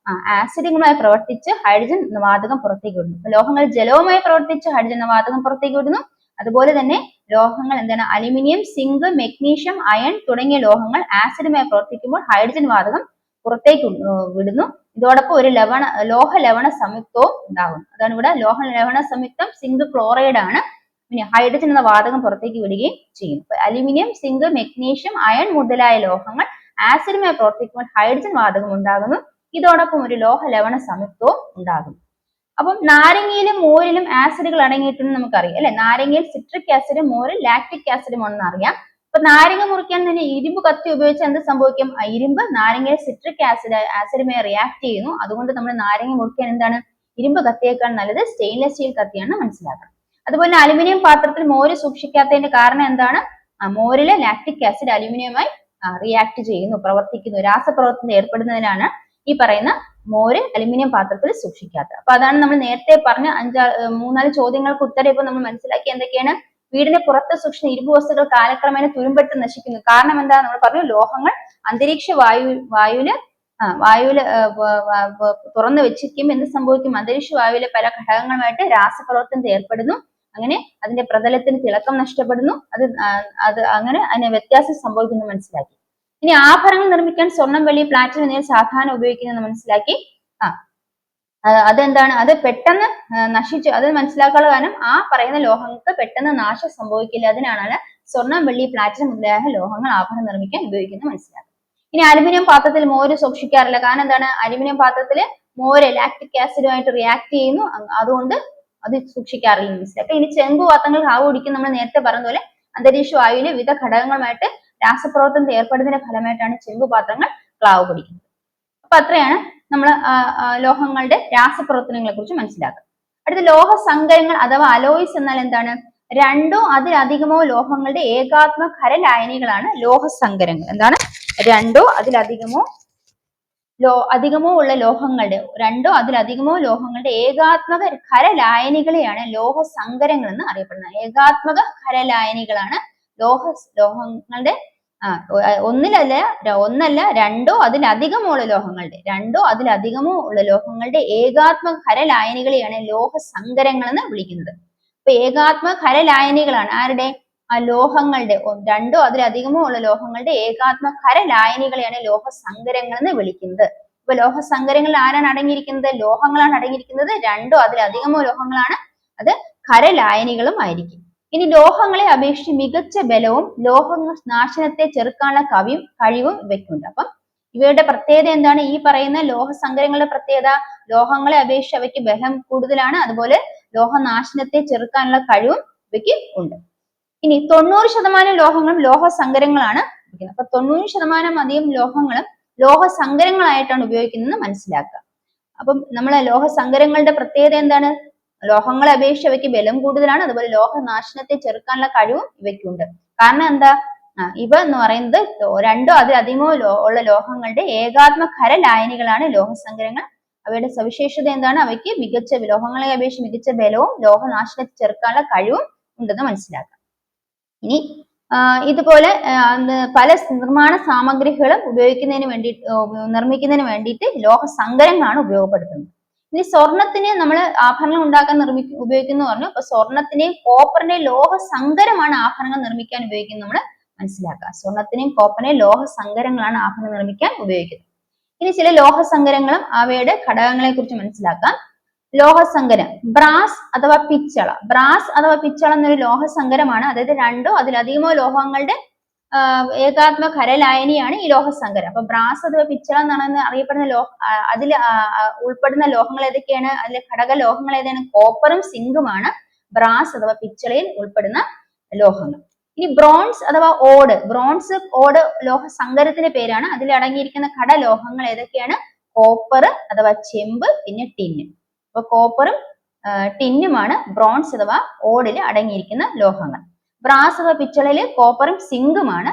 ആസിഡുമായി പ്രവർത്തിച്ച് ഹൈഡ്രജൻ എന്ന വാതകം പുറത്തേക്ക് വിടുന്നു. ലോഹങ്ങൾ ജലവുമായി പ്രവർത്തിച്ച് ഹൈഡ്രജൻ എന്ന വാതകം പുറത്തേക്ക് വിടുന്നു. അതുപോലെ തന്നെ ലോഹങ്ങൾ എന്താണ്? അലുമിനിയം, സിങ്ക്, മെഗ്നീഷ്യം, അയൺ തുടങ്ങിയ ലോഹങ്ങൾ ആസിഡുമായി പ്രവർത്തിക്കുമ്പോൾ ഹൈഡ്രജൻ വാതകം പുറത്തേക്ക് വിടുന്നു. ഇതോടൊപ്പം ഒരു ലോഹ ലവണ സംയുക്തവും ഉണ്ടാകുന്നു. അതാണ് ഇവിടെ ലോഹ ലവണ സംയുക്തം സിങ്ക് ക്ലോറൈഡ് ആണ്. പിന്നെ ഹൈഡ്രജൻ എന്ന വാതകം പുറത്തേക്ക് വിടുകയും ചെയ്യും. അലുമിനിയം, സിങ്ക്, മെഗ്നീഷ്യം, അയൺ മുതലായ ലോഹങ്ങൾ ആസിഡുമായി പ്രവർത്തിക്കുമ്പോൾ ഹൈഡ്രജൻ വാതകം ഉണ്ടാകുന്നു. ഇതോടൊപ്പം ഒരു ലോഹ ലവണ സംയുക്തവും ഉണ്ടാകുന്നു. അപ്പം നാരങ്ങയിലും മോരിലും ആസിഡുകൾ അടങ്ങിയിട്ടുണ്ടെന്ന് നമുക്കറിയാം അല്ലെ. നാരങ്ങയിൽ സിട്രിക് ആസിഡും മോരിൽ ലാക്റ്റിക് ആസിഡും ആണെന്ന് അറിയാം. അപ്പൊ നാരങ്ങ മുറിക്കാൻ തന്നെ ഇരുമ്പ് കത്തി ഉപയോഗിച്ച് എന്ത് സംഭവിക്കും? ഇരുമ്പ് നാരങ്ങയിൽ സിട്രിക് ആസിഡുമായി റിയാക്ട് ചെയ്യുന്നു. അതുകൊണ്ട് നമ്മൾ നാരങ്ങ മുറിക്കാൻ എന്താണ്? ഇരുമ്പ് കത്തിയേക്കാൾ നല്ലത് സ്റ്റെയിൻലെസ് സ്റ്റീൽ കത്തിയാണ് മനസ്സിലാക്കണം. അതുപോലെ അലുമിനിയം പാത്രത്തിൽ മോര് സൂക്ഷിക്കാത്തതിന്റെ കാരണം എന്താണ്? മോരിലെ ലാക്റ്റിക് ആസിഡ് അലുമിനിയവുമായി റിയാക്ട് ചെയ്യുന്നു, പ്രവർത്തിക്കുന്നു, രാസപ്രവർത്തനത്തിൽ ഏർപ്പെടുന്നതിനാണ് ഈ പറയുന്ന മോര് അലുമിനിയം പാത്രത്തിൽ സൂക്ഷിക്കാത്തത്. അപ്പൊ അതാണ് നമ്മൾ നേരത്തെ പറഞ്ഞ 3-4 ചോദ്യങ്ങൾക്ക് ഉത്തരം ഇപ്പൊ നമ്മൾ മനസ്സിലാക്കി. എന്തൊക്കെയാണ്? വീടിന് പുറത്ത് സൂക്ഷിക്കുന്ന ഇരുമ്പ് വസ്തുക്കൾ കാലക്രമേണ തുരുമ്പെട്ട് നശിക്കുന്നു. കാരണം എന്താ? നമ്മൾ പറഞ്ഞു ലോഹങ്ങൾ അന്തരീക്ഷ വായുവില് വായുവില് തുറന്നു വെച്ചിരിക്കും എന്ത് സംഭവിക്കും? അന്തരീക്ഷ വായുവിലെ പല ഘടകങ്ങളുമായിട്ട് രാസപ്രവർത്തനത്തിൽ ഏർപ്പെടുന്നു. അങ്ങനെ അതിന്റെ പ്രതലത്തിന് തിളക്കം നഷ്ടപ്പെടുന്നു. അത് അങ്ങനെ അതിന് വ്യത്യാസം സംഭവിക്കുന്നു മനസ്സിലാക്കി. ഇനി ആഭരണങ്ങൾ നിർമ്മിക്കാൻ സ്വർണം, വെള്ളി, പ്ലാറ്റിനം എന്നിവ സാധാരണ ഉപയോഗിക്കുന്നത് മനസ്സിലാക്കി. അതെന്താണ്? അത് പെട്ടെന്ന് നശിച്ചു. അത് മനസ്സിലാക്കാനുള്ള കാരണം ആ പറയുന്ന ലോഹങ്ങൾക്ക് പെട്ടെന്ന് നാശം സംഭവിക്കില്ല. അതിനാണ് സ്വർണം, വെള്ളി, പ്ലാറ്റിനം മുതലായ ലോഹങ്ങൾ ആഭരണം നിർമ്മിക്കാൻ ഉപയോഗിക്കുന്നത് മനസ്സിലാക്കുക. ഇനി അലുമിനിയം പാത്രത്തിൽ മോര് സൂക്ഷിക്കാറില്ല. കാരണം എന്താണ്? അലുമിനിയം പാത്രത്തിൽ മോര് ലാക്റ്റിക് ആസിഡുമായിട്ട് റിയാക്ട് ചെയ്യുന്നു. അതുകൊണ്ട് അത് സൂക്ഷിക്കാറില്ല മനസ്സിലാക്കുക. ഇനി ചെമ്പ് പാത്രങ്ങൾ ഹാവ് കുടിക്കും. നമ്മൾ നേരത്തെ പറഞ്ഞ പോലെ അന്തരീക്ഷ വായുവിലെ വിവിധ ഘടകങ്ങളുമായിട്ട് രാസപ്രവർത്തനത്തിൽ ഏർപ്പെടുന്നതിന്റെ ഫലമായിട്ടാണ് ചെമ്പ് പാത്രങ്ങൾ ക്ലാവ് പിടിക്കുന്നത്. അപ്പൊ അത്രയാണ് നമ്മൾ ലോഹങ്ങളുടെ രാസപ്രവർത്തനങ്ങളെ കുറിച്ച് മനസ്സിലാക്കുക. അടുത്ത ലോഹസങ്കരങ്ങൾ അഥവാ അലോയ്സ് എന്നാൽ എന്താണ്? രണ്ടോ അതിലധികമോ ലോഹങ്ങളുടെ ഏകാത്മ ഖരലായനികളാണ് ലോഹസങ്കരങ്ങൾ. എന്താണ്? രണ്ടോ അതിലധികമോ ഉള്ള ലോഹങ്ങളുടെ ഏകാത്മക ഖരലായനികളെയാണ് ലോഹസങ്കരങ്ങൾ എന്ന് അറിയപ്പെടുന്നത്. ഏകാത്മക ഖരലായനികളാണ് ലോഹങ്ങളുടെ ഒന്നല്ല രണ്ടോ അതിലധികമോ ഉള്ള ലോഹങ്ങളുടെ ഏകാത്മക ഖരലായനികളെയാണ് ലോഹസങ്കരങ്ങൾ എന്ന് വിളിക്കുന്നത്. അപ്പൊ ഏകാത്മക ഖരലായനികളാണ് ആരുടെ? ലോഹങ്ങളുടെ രണ്ടോ അതിലധികമോ ഉള്ള ലോഹങ്ങളുടെ ഏകാത്മക ഖരലായനികളെയാണ് ലോഹസങ്കരങ്ങൾ എന്ന് വിളിക്കുന്നത്. അപ്പൊ ലോഹസങ്കരങ്ങളിൽ ആരാണ് അടങ്ങിയിരിക്കുന്നത്? ലോഹങ്ങളാണ് അടങ്ങിയിരിക്കുന്നത്. രണ്ടോ അതിലധികമോ ലോഹങ്ങളാണ്. അത് ഖരലായനികളും ആയിരിക്കും. ഇനി ലോഹങ്ങളെ അപേക്ഷിച്ച് മികച്ച ബലവും നാശനത്തെ ചെറുക്കാനുള്ള കഴിവും ഇവയ്ക്കുണ്ട്. അപ്പം ഇവയുടെ പ്രത്യേകത എന്താണ്? ഈ പറയുന്ന ലോഹസങ്കരങ്ങളുടെ പ്രത്യേകത ലോഹങ്ങളെ അപേക്ഷിച്ച് അവയ്ക്ക് ബലം കൂടുതലാണ്. അതുപോലെ ലോഹനാശനത്തെ ചെറുക്കാനുള്ള കഴിവും ഇവയ്ക്ക് ഉണ്ട്. ഇനി 90% ലോഹങ്ങളും ലോഹസങ്കരങ്ങളാണ്. അപ്പൊ 90% അധികം ലോഹങ്ങളും ലോഹസങ്കരങ്ങളായിട്ടാണ് ഉപയോഗിക്കുന്നത് മനസ്സിലാക്കുക. അപ്പം നമ്മളെ ലോഹസങ്കരങ്ങളുടെ പ്രത്യേകത എന്താണ്? ലോഹങ്ങളെ അപേക്ഷിച്ച് അവയ്ക്ക് ബലം കൂടുതലാണ്. അതുപോലെ ലോഹനാശനത്തെ ചെറുക്കാനുള്ള കഴിവും ഇവയ്ക്കുണ്ട്. കാരണം എന്താ? ഇവ എന്ന് പറയുന്നത് രണ്ടോ അതിലധികമോ ഉള്ള ലോഹങ്ങളുടെ ഏകാത്മ ഖരലായനികളാണ് ലോഹസങ്കരങ്ങൾ. അവയുടെ സവിശേഷത എന്താണ്? അവയ്ക്ക് ലോഹങ്ങളെ അപേക്ഷിച്ച് മികച്ച ബലവും ലോഹനാശനത്തെ ചെറുക്കാനുള്ള കഴിവും ഉണ്ടെന്ന് മനസ്സിലാക്കാം. ഇനി ഇതുപോലെ പല നിർമ്മാണ സാമഗ്രികളും നിർമ്മിക്കുന്നതിന് വേണ്ടിയിട്ട് ലോഹസങ്കരങ്ങളാണ് ഉപയോഗപ്പെടുത്തുന്നത്. ഇനി സ്വർണത്തിന് നമ്മൾ ആഭരണങ്ങൾ ഉണ്ടാക്കാൻ ഉപയോഗിക്കുന്നു പറഞ്ഞു. അപ്പൊ സ്വർണത്തിനെയും കോപ്പറിന്റെയും ലോഹസങ്കരമാണ് ആഭരണങ്ങൾ നിർമ്മിക്കാൻ ഉപയോഗിക്കുന്നത് നമ്മൾ മനസ്സിലാക്കുക. സ്വർണത്തിനെയും കോപ്പറിന്റെയും ലോഹസങ്കരങ്ങളാണ് ആഭരണങ്ങൾ നിർമ്മിക്കാൻ ഉപയോഗിക്കുന്നത്. ഇനി ചില ലോഹസങ്കരങ്ങളും അവയുടെ ഘടകങ്ങളെ കുറിച്ച് മനസ്സിലാക്കാം. ലോഹസങ്കരം ബ്രാസ് അഥവാ പിച്ചള എന്നൊരു ലോഹസങ്കരമാണ്. അതായത് രണ്ടോ അതിലധികമോ ലോഹങ്ങളുടെ ഏകാത്മ ഖരലായനിയാണ് ഈ ലോഹസങ്കരം. അപ്പൊ ബ്രാസ് അഥവാ പിച്ചള എന്നാണ് അറിയപ്പെടുന്ന അതിൽ ഉൾപ്പെടുന്ന ലോഹങ്ങൾ ഏതൊക്കെയാണ്? അതിലെ ഘടക ലോഹങ്ങൾ ഏതാണ്? കോപ്പറും സിങ്കുമാണ് ബ്രാസ് അഥവാ പിച്ചളയിൽ ഉൾപ്പെടുന്ന ലോഹങ്ങൾ. ഇനി ബ്രോൺസ് അഥവാ ഓട് ലോഹസങ്കരത്തിന്റെ പേരാണ്. അതിൽ അടങ്ങിയിരിക്കുന്ന ഘടലോഹങ്ങൾ ഏതൊക്കെയാണ്? കോപ്പർ അഥവാ ചെമ്പ്, പിന്നെ ടിന്ന്. അപ്പൊ കോപ്പറും ടിന്നുമാണ് ബ്രോൺസ് അഥവാ ഓടിൽ അടങ്ങിയിരിക്കുന്ന ലോഹങ്ങൾ. ബ്രാസ് അഥവാ പിച്ചളയില് കോപ്പറും സിങ്കുമാണ്.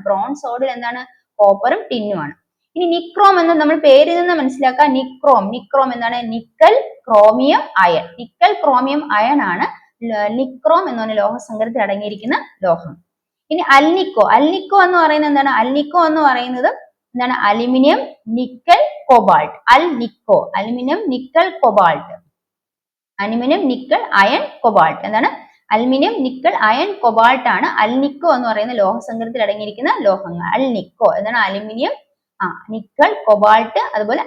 ബ്രോൺസ് ഓടിൽ എന്താണ്? കോപ്പറും ടിന്നുമാണ്. ഇനി നിക്രോം എന്ന് നമ്മൾ പേരിൽ നിന്ന് മനസ്സിലാക്കാം. നിക്രോം എന്താണ്? നിക്കൽ ക്രോമിയം അയൺ ആണ് നിക്രോം എന്ന് പറഞ്ഞ ലോഹസങ്കരത്തിൽ അടങ്ങിയിരിക്കുന്ന ലോഹം. ഇനി അൽനിക്കോ എന്ന് പറയുന്നത് എന്താണ്? എന്താണ്? Aluminium nickel cobalt. Aluminium nickel iron cobalt. എന്താണ്? അലുമിനിയം നിക്കൽ അയൺ കൊബാൾട്ട് ആണ് അൽനിക്കോ എന്ന് പറയുന്ന ലോഹസങ്കരത്തിൽ അടങ്ങിയിരിക്കുന്ന ലോഹങ്ങൾ. അൽനിക്കോ എന്താണ്? അലുമിനിയം നിക്കൽ കൊബാൾട്ട്, അതുപോലെ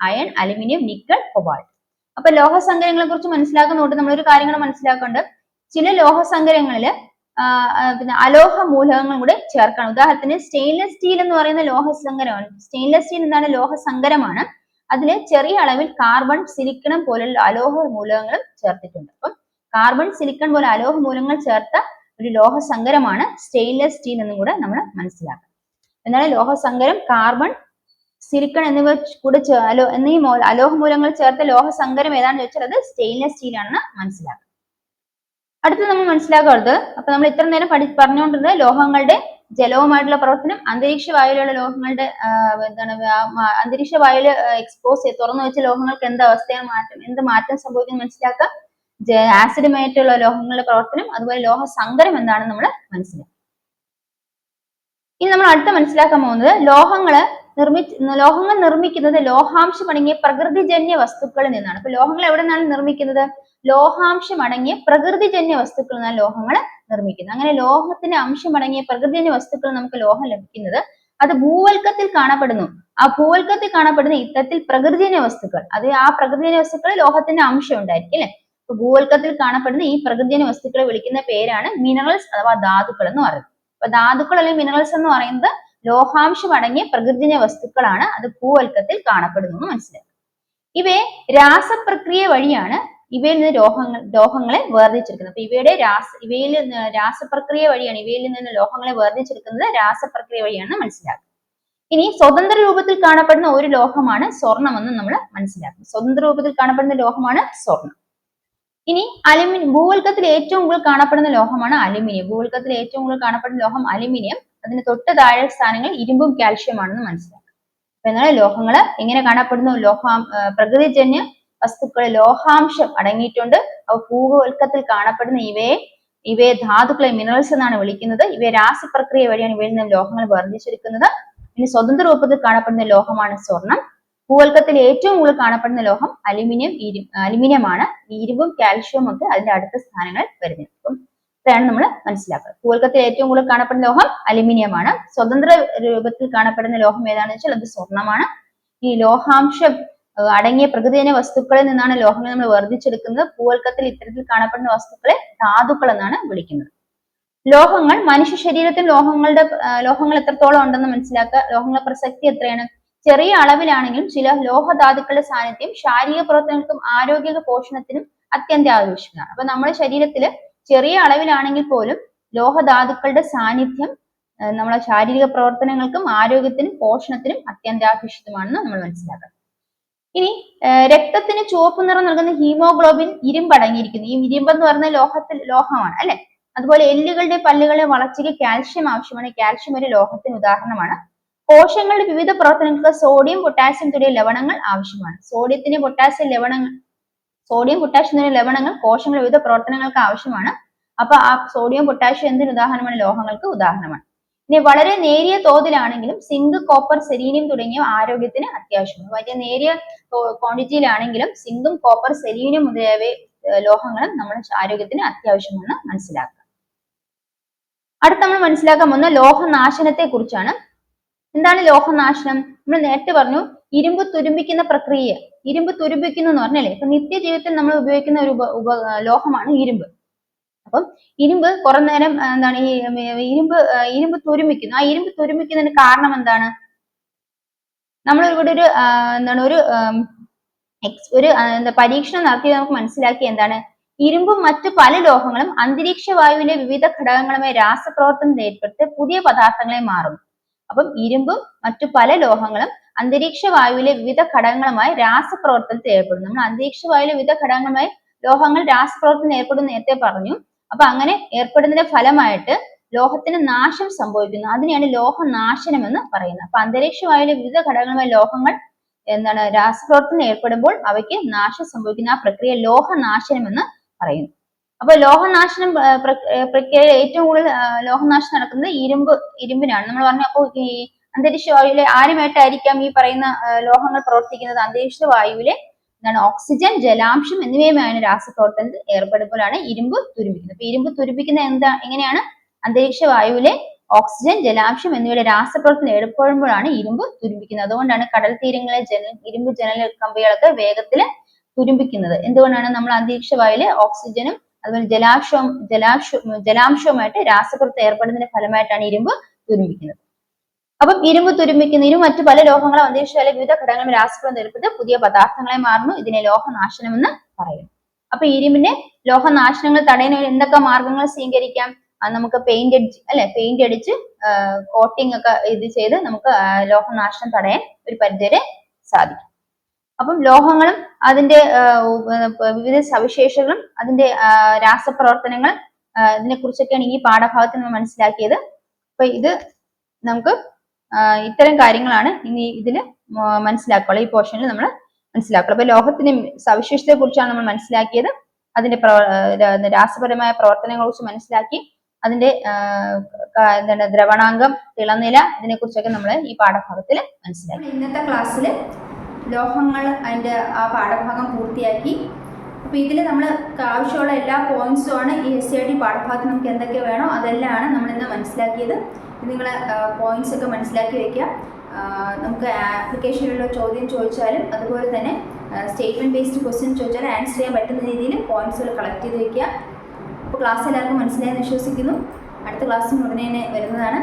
അയൺ അലുമിനിയം നിക്കൽ കൊബാൾട്ട്. അപ്പൊ ലോഹസങ്കരങ്ങളെ കുറിച്ച് മനസ്സിലാക്കുന്നതുകൊണ്ട് നമ്മളൊരു കാര്യങ്ങൾ മനസ്സിലാക്കേണ്ടത്, ചില ലോഹസങ്കരങ്ങളിൽ പിന്നെ അലോഹ മൂലകങ്ങൾ കൂടെ ചേർക്കണം. ഉദാഹരണത്തിന് സ്റ്റെയിൻലെസ് സ്റ്റീൽ എന്ന് പറയുന്ന ലോഹസങ്കരമാണ്. സ്റ്റെയിൻലെസ് സ്റ്റീൽ എന്താണ്? ലോഹസങ്കരമാണ്. അതില് ചെറിയ അളവിൽ കാർബൺ, സിലിക്കൺ പോലുള്ള അലോഹ മൂലകങ്ങളും ചേർത്തിട്ടുണ്ട്. അപ്പം കാർബൺ, സിലിക്കൺ പോലെ അലോഹ മൂലകങ്ങൾ ചേർത്ത ഒരു ലോഹസങ്കരമാണ് സ്റ്റെയിൻലെസ് സ്റ്റീൽ എന്നും കൂടെ നമ്മൾ മനസ്സിലാക്കണം. എന്നാൽ ലോഹസങ്കരം കാർബൺ, സിലിക്കൺ എന്നിവ കൂടെ എന്നീ അലോഹ മൂലകങ്ങൾ ചേർത്ത ലോഹസങ്കരം ഏതാണെന്ന് ചോദിച്ചാൽ അത് സ്റ്റെയിൻലെസ് സ്റ്റീൽ ആണെന്ന് മനസ്സിലാക്കാം. അടുത്ത് നമ്മൾ മനസ്സിലാക്കുന്നത്, അപ്പൊ നമ്മൾ ഇത്ര നേരം പറഞ്ഞുകൊണ്ടിരുന്നത് ലോഹങ്ങളുടെ ജലവുമായിട്ടുള്ള പ്രവർത്തനം, അന്തരീക്ഷ വായുവിലുള്ള ലോഹങ്ങളുടെ അന്തരീക്ഷ വായുവിൽ തുറന്നു വെച്ച ലോഹങ്ങൾക്ക് എന്ത് മാറ്റം സംഭവിക്കുന്നു മനസ്സിലാക്കാം. ആസിഡുമായിട്ടുള്ള ലോഹങ്ങളുടെ പ്രവർത്തനം, അതുപോലെ ലോഹസങ്കരം എന്താണെന്ന് നമ്മൾ മനസ്സിലാക്കും. ഇനി നമ്മൾ അടുത്ത മനസ്സിലാക്കാൻ പോകുന്നത്, ലോഹങ്ങള് ലോഹങ്ങൾ നിർമ്മിക്കുന്നത് ലോഹാംശം അടങ്ങിയ പ്രകൃതിജന്യ വസ്തുക്കളിൽ നിന്നാണ്. അപ്പൊ ലോഹങ്ങൾ എവിടെ നിന്നാണ് നിർമ്മിക്കുന്നത്? ലോഹാംശം അടങ്ങിയ പ്രകൃതിജന്യ വസ്തുക്കളിൽ നിന്നാണ് ലോഹങ്ങൾ നിർമ്മിക്കുന്നത്. അങ്ങനെ ലോഹത്തിന്റെ അംശം അടങ്ങിയ പ്രകൃതിജന്യ വസ്തുക്കൾ നമുക്ക് ലോഹം ലഭിക്കുന്നത് അത് ഭൂവൽക്കത്തിൽ കാണപ്പെടുന്നു. ആ ഭൂവൽക്കത്തിൽ കാണപ്പെടുന്ന ഇത്തരത്തിൽ പ്രകൃതിജന്യ വസ്തുക്കൾ, അത് ആ പ്രകൃതിജന്യ വസ്തുക്കളിൽ ലോഹത്തിന്റെ അംശം ഉണ്ടായിരിക്കും അല്ലെ. അപ്പൊ ഭൂവൽക്കത്തിൽ കാണപ്പെടുന്ന ഈ പ്രകൃതിജന്യ വസ്തുക്കളെ വിളിക്കുന്ന പേരാണ് മിനറൽസ് അഥവാ ധാതുക്കൾ എന്ന് പറയുന്നത്. അപ്പൊ ധാതുക്കൾ അല്ലെങ്കിൽ മിനറൽസ് എന്ന് പറയുന്നത് ലോഹാംശം അടങ്ങിയ പ്രകൃതിജന്യ വസ്തുക്കളാണ്. അത് ഭൂവൽക്കത്തിൽ കാണപ്പെടുന്നു എന്ന് മനസ്സിലാക്കുക. ഇവയെ രാസപ്രക്രിയ വഴിയാണ് ഇവയിൽ നിന്ന് ലോഹങ്ങളെ വേർതിരിച്ചെടുക്കുന്നത്. അപ്പൊ ഇവയിൽ രാസപ്രക്രിയ വഴിയാണ് ഇവയിൽ നിന്ന് ലോഹങ്ങളെ വേർതിരിച്ചെടുക്കുന്നത് രാസപ്രക്രിയ വഴിയാണെന്ന് മനസ്സിലാക്കുക. ഇനി സ്വതന്ത്ര രൂപത്തിൽ കാണപ്പെടുന്ന ഒരു ലോഹമാണ് സ്വർണം എന്ന് നമ്മൾ മനസ്സിലാക്കും. സ്വതന്ത്ര രൂപത്തിൽ കാണപ്പെടുന്ന ലോഹമാണ് സ്വർണം. ഇനി ഭൂവൽക്കത്തിൽ ഏറ്റവും കൂടുതൽ കാണപ്പെടുന്ന ലോഹമാണ് അലുമിനിയം. ഭൂവൽക്കത്തിൽ ഏറ്റവും കൂടുതൽ കാണപ്പെടുന്ന ലോഹം അലുമിനിയം. അതിന് തൊട്ട് താഴെ സ്ഥാനങ്ങൾ ഇരുമ്പും കാൽഷ്യം ആണെന്ന് മനസ്സിലാക്കുക. അപ്പൊ എന്നാൽ ലോഹങ്ങൾ എങ്ങനെ കാണപ്പെടുന്നു? പ്രകൃതിജന്യ വസ്തുക്കളിൽ ലോഹാംശം അടങ്ങിയിട്ടുണ്ട്. അവ ഭൂവൽക്കത്തിൽ കാണപ്പെടുന്ന ഇവയെ ധാതുക്കളെ മിനറൽസ് എന്നാണ് വിളിക്കുന്നത്. ഇവയെ രാസപ്രക്രിയ വഴിയാണ് ഇവയിൽ നിന്ന് ലോഹങ്ങൾ വേർതിരിച്ചെടുക്കുന്നത്. ഇനി സ്വതന്ത്ര രൂപത്തിൽ കാണപ്പെടുന്ന ലോഹമാണ് സ്വർണം. ഭൂവൽക്കത്തിൽ ഏറ്റവും കൂടുതൽ കാണപ്പെടുന്ന ലോഹം അലുമിനിയമാണ്. ഇരുമ്പും കാൽഷ്യവും ഒക്കെ അതിന്റെ അടുത്ത സ്ഥാനങ്ങൾ വരുന്നത്. അപ്പം ഇതാണ് നമ്മൾ മനസ്സിലാക്കുന്നത്. ഭൂവൽക്കത്തിൽ ഏറ്റവും കൂടുതൽ കാണപ്പെടുന്ന ലോഹം അലുമിനിയമാണ്. സ്വതന്ത്ര രൂപത്തിൽ കാണപ്പെടുന്ന ലോഹം ഏതാണെന്ന് വെച്ചാൽ അത് സ്വർണമാണ്. ഈ ലോഹാംശം അടങ്ങിയ പ്രകൃതിജന്യ വസ്തുക്കളിൽ നിന്നാണ് ലോഹങ്ങൾ നമ്മൾ വേർതിരിച്ചെടുക്കുന്നത്. ഭൂവൽക്കത്തിൽ ഇത്തരത്തിൽ കാണപ്പെടുന്ന വസ്തുക്കളെ ധാതുക്കൾ എന്നാണ് വിളിക്കുന്നത്. ലോഹങ്ങൾ മനുഷ്യ ശരീരത്തിൽ ലോഹങ്ങൾ എത്രത്തോളം ഉണ്ടെന്ന് മനസ്സിലാക്കുക. ലോഹങ്ങളുടെ പ്രസക്തി എത്രയാണ്? ചെറിയ അളവിലാണെങ്കിലും ചില ലോഹധാതുക്കളുടെ സാന്നിധ്യം ശാരീരിക പ്രവർത്തനങ്ങൾക്കും ആരോഗ്യ പോഷണത്തിനും അത്യന്താപേക്ഷിതമാണ്. അപ്പൊ നമ്മുടെ ശരീരത്തിൽ ചെറിയ അളവിലാണെങ്കിൽ പോലും ലോഹധാതുക്കളുടെ സാന്നിധ്യം നമ്മളെ ശാരീരിക പ്രവർത്തനങ്ങൾക്കും ആരോഗ്യത്തിനും പോഷണത്തിനും അത്യന്താപേക്ഷിതമാണെന്ന് നമ്മൾ മനസ്സിലാക്കണം. ഇനി രക്തത്തിന് ചുവപ്പ് നിറം നൽകുന്ന ഹീമോഗ്ലോബിൻ ഇരുമ്പ് അടങ്ങിയിരിക്കുന്നു. ഈ ഇരുമ്പ് എന്ന് പറയുന്ന ലോഹമാണ് അല്ലെ. അതുപോലെ എല്ലുകളുടെ പല്ലുകളുടെ വളർച്ചയ്ക്ക് കാൽഷ്യം ആവശ്യമാണ്. കാൽഷ്യം ഒരു ലോഹത്തിന് ഉദാഹരണമാണ്. കോശങ്ങളുടെ വിവിധ പ്രവർത്തനങ്ങൾക്ക് സോഡിയം പൊട്ടാസ്യം തുടങ്ങിയ ലവണങ്ങൾ ആവശ്യമാണ്. സോഡിയം പൊട്ടാസ്യം തുടങ്ങിയ ലവണങ്ങൾ കോശങ്ങളുടെ വിവിധ പ്രവർത്തനങ്ങൾക്ക് ആവശ്യമാണ്. അപ്പൊ ആ സോഡിയം പൊട്ടാസ്യം എന്തിന് ഉദാഹരണമാണ്? ലോഹങ്ങൾക്ക് ഉദാഹരണമാണ്. ഇനി വളരെ നേരിയ തോതിലാണെങ്കിലും സിങ്ക്, കോപ്പർ, സെലീനിയം തുടങ്ങിയവ ആരോഗ്യത്തിന് അത്യാവശ്യമാണ്. വലിയ നേരിയ ക്വാണ്ടിറ്റിയിലാണെങ്കിലും സിങ്കും, കോപ്പർ, സെലീനിയം മുതലായവ ലോഹങ്ങളും നമ്മുടെ ആരോഗ്യത്തിന് അത്യാവശ്യമെന്ന് മനസ്സിലാക്കുക. അടുത്ത നമ്മൾ മനസ്സിലാക്കാൻ പോകുന്ന ലോഹനാശനത്തെ കുറിച്ചാണ്. എന്താണ് ലോഹനാശനം? നമ്മൾ നേരത്തെ പറഞ്ഞു ഇരുമ്പ് തുരുമ്പിക്കുന്ന പ്രക്രിയ. ഇരുമ്പ് തുരുമ്പിക്കുന്നു എന്ന് പറഞ്ഞല്ലേ. ഇപ്പൊ നിത്യജീവിതത്തിൽ നമ്മൾ ഉപയോഗിക്കുന്ന ഒരു ലോഹമാണ് ഇരുമ്പ്. അപ്പം ഇരുമ്പ് കുറെ നേരം എന്താണ് ഇരുമ്പ് തുരുമ്പിക്കുന്നു. ആ ഇരുമ്പ് തുരുമ്പിക്കുന്നതിന് കാരണം എന്താണ്? നമ്മൾ ഇവിടെ ഒരു പരീക്ഷണം നടത്തി നമുക്ക് മനസ്സിലാക്കി എന്താണ്? ഇരുമ്പും മറ്റു പല ലോഹങ്ങളും അന്തരീക്ഷ വായുവിലെ വിവിധ ഘടകങ്ങളുമായി രാസപ്രവർത്തനം ഏർപ്പെടുത്തി പുതിയ പദാർത്ഥങ്ങളെ മാറുന്നു. അപ്പം ഇരുമ്പും മറ്റു പല ലോഹങ്ങളും അന്തരീക്ഷ വായുവിലെ വിവിധ ഘടകങ്ങളുമായി രാസപ്രവർത്തനത്തിൽ ഏർപ്പെടുന്നു. നമ്മൾ അന്തരീക്ഷ വായുവിലെ വിവിധ ഘടകങ്ങളുമായി ലോഹങ്ങൾ രാസപ്രവർത്തനം ഏർപ്പെടുന്നു നേരത്തെ പറഞ്ഞു. അപ്പൊ അങ്ങനെ ഏർപ്പെടുന്നതിന്റെ ഫലമായിട്ട് ലോഹത്തിന് നാശം സംഭവിക്കുന്നു. അതിനെയാണ് ലോഹനാശനം എന്ന് പറയുന്നത്. അപ്പൊ അന്തരീക്ഷ വായുവിലെ വിവിധ ഘടകങ്ങളുമായി ലോഹങ്ങൾ രാസപ്രവർത്തനം ഏർപ്പെടുമ്പോൾ അവയ്ക്ക് നാശം സംഭവിക്കുന്ന ആ പ്രക്രിയ ലോഹനാശനം എന്ന് പറയുന്നു. അപ്പൊ ലോഹനാശനം പ്രക്രിയയിൽ ഏറ്റവും കൂടുതൽ ലോഹനാശനം നടക്കുന്നത് ഇരുമ്പിനാണ് നമ്മൾ പറഞ്ഞു. അപ്പോൾ ഈ അന്തരീക്ഷ വായുവിലെ ആരുമായിട്ടായിരിക്കാം ഈ പറയുന്ന ലോഹങ്ങൾ പ്രവർത്തിക്കുന്നത്? അന്തരീക്ഷ വായുവിലെ ഓക്സിജൻ, ജലാംശം എന്നിവയുമായാണ് രാസപ്രവർത്തനത്തിൽ ഏർപ്പെടുമ്പോഴാണ് ഇരുമ്പ് തുരുമ്പിക്കുന്നത്. അപ്പൊ ഇരുമ്പ് തുരുമ്പിക്കുന്ന എങ്ങനെയാണ്? അന്തരീക്ഷ വായുവിലെ ഓക്സിജൻ, ജലാംശം എന്നിവയുടെ രാസപ്രവർത്തനം ഏർപ്പെടുമ്പോഴാണ് ഇരുമ്പ് തുരുമ്പിക്കുന്നത്. അതുകൊണ്ടാണ് കടൽ തീരങ്ങളിലെ ഇരുമ്പ് ജനൽ കമ്പികളൊക്കെ വേഗത്തിൽ തുരുമ്പിക്കുന്നത്. എന്തുകൊണ്ടാണ്? നമ്മൾ അന്തരീക്ഷ വായുവിലെ ഓക്സിജനും അതുപോലെ ജലാംശവുമായിട്ട് രാസപ്രവർത്തനം ഏർപ്പെടുന്നതിന്റെ ഫലമായിട്ടാണ് ഇരുമ്പ് തുരുമ്പിക്കുന്നത്. അപ്പം ഇരുമ്പ് മറ്റു പല ലോഹങ്ങളും അന്തരീക്ഷ വിവിധ ഘടകങ്ങളും രാസപ്രവർത്തനം ഏർപ്പെടുത്തി പുതിയ പദാർത്ഥങ്ങളെ മാറുന്നു. ഇതിനെ ലോഹനാശനം എന്ന് പറയുന്നു. അപ്പൊ ഇരുമ്പിന്റെ ലോഹനാശനങ്ങൾ തടയുന്നതിന് എന്തൊക്കെ മാർഗങ്ങൾ സ്വീകരിക്കാം? നമുക്ക് പെയിന്റ് അടിച്ച് കോട്ടിംഗ് ഒക്കെ ഇത് ചെയ്ത് നമുക്ക് ലോഹനാശനം തടയാൻ ഒരു പരിധിവരെ സാധിക്കും. അപ്പം ലോഹങ്ങളും അതിന്റെ വിവിധ സവിശേഷതകളും അതിന്റെ രാസപ്രവർത്തനങ്ങൾ ഇതിനെ കുറിച്ചൊക്കെയാണ് ഈ പാഠഭാഗത്ത് നമ്മൾ മനസ്സിലാക്കിയത്. അപ്പൊ ഇത് നമുക്ക് ഇത്തരം കാര്യങ്ങളാണ് ഇനി ഇതിൽ മനസ്സിലാക്കുള്ളൂ. ഈ പോർഷനിൽ നമ്മൾ മനസ്സിലാക്കുള്ളൂ. അപ്പൊ ലോഹത്തിന്റെ സവിശേഷതയെ കുറിച്ചാണ് നമ്മൾ മനസ്സിലാക്കിയത്. അതിന്റെ രാസപരമായ പ്രവർത്തനങ്ങളെ കുറിച്ച് മനസ്സിലാക്കി. അതിന്റെ എന്താണ് ദ്രവണാങ്കം, തിളനില, ഇതിനെക്കുറിച്ചൊക്കെ നമ്മൾ ഈ പാഠഭാഗത്തിൽ മനസ്സിലാക്കി. ഇന്നത്തെ ക്ലാസ്സിൽ ലോഹങ്ങൾ അതിന്റെ ആ പാഠഭാഗം പൂർത്തിയാക്കി. അപ്പോൾ ഇതിൽ നമ്മൾ ആവശ്യമുള്ള എല്ലാ പോയിന്റ്സും ആണ് ഈ SCRT പാഠഭാഗത്ത് നമുക്ക് എന്തൊക്കെ വേണോ അതെല്ലാമാണ് നമ്മൾ ഇന്ന് മനസ്സിലാക്കിയത്. നിങ്ങൾ പോയിന്റ്സ് ഒക്കെ മനസ്സിലാക്കി വെക്കുക. നമുക്ക് ആപ്ലിക്കേഷനിലുള്ള ചോദ്യം ചോദിച്ചാലും അതുപോലെ തന്നെ സ്റ്റേറ്റ്മെന്റ് ബേസ്ഡ് ക്വസ്റ്റ്യൻ ചോദിച്ചാലും ആൻസർ ചെയ്യാൻ പറ്റുന്ന രീതിയിൽ പോയിന്റ്സുകൾ കളക്ട് ചെയ്ത് വെക്കുക. അപ്പോൾ ക്ലാസ് എല്ലാവർക്കും മനസ്സിലായെന്ന് വിശ്വസിക്കുന്നു. അടുത്ത ക്ലാസ്സിന് ഉടനെ തന്നെ വരുന്നതാണ്.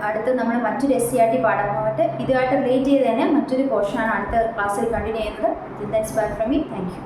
അടുത്ത് നമ്മൾ മറ്റൊരു SCRT പാഠമായിട്ട് ഇതുമായിട്ട് റിലേറ്റ് ചെയ്ത് തന്നെ മറ്റൊരു പോർഷനാണ് അടുത്ത ക്ലാസ്സിൽ കണ്ടിന്യൂ ചെയ്യുന്നത്. That's bye from me. Thank you.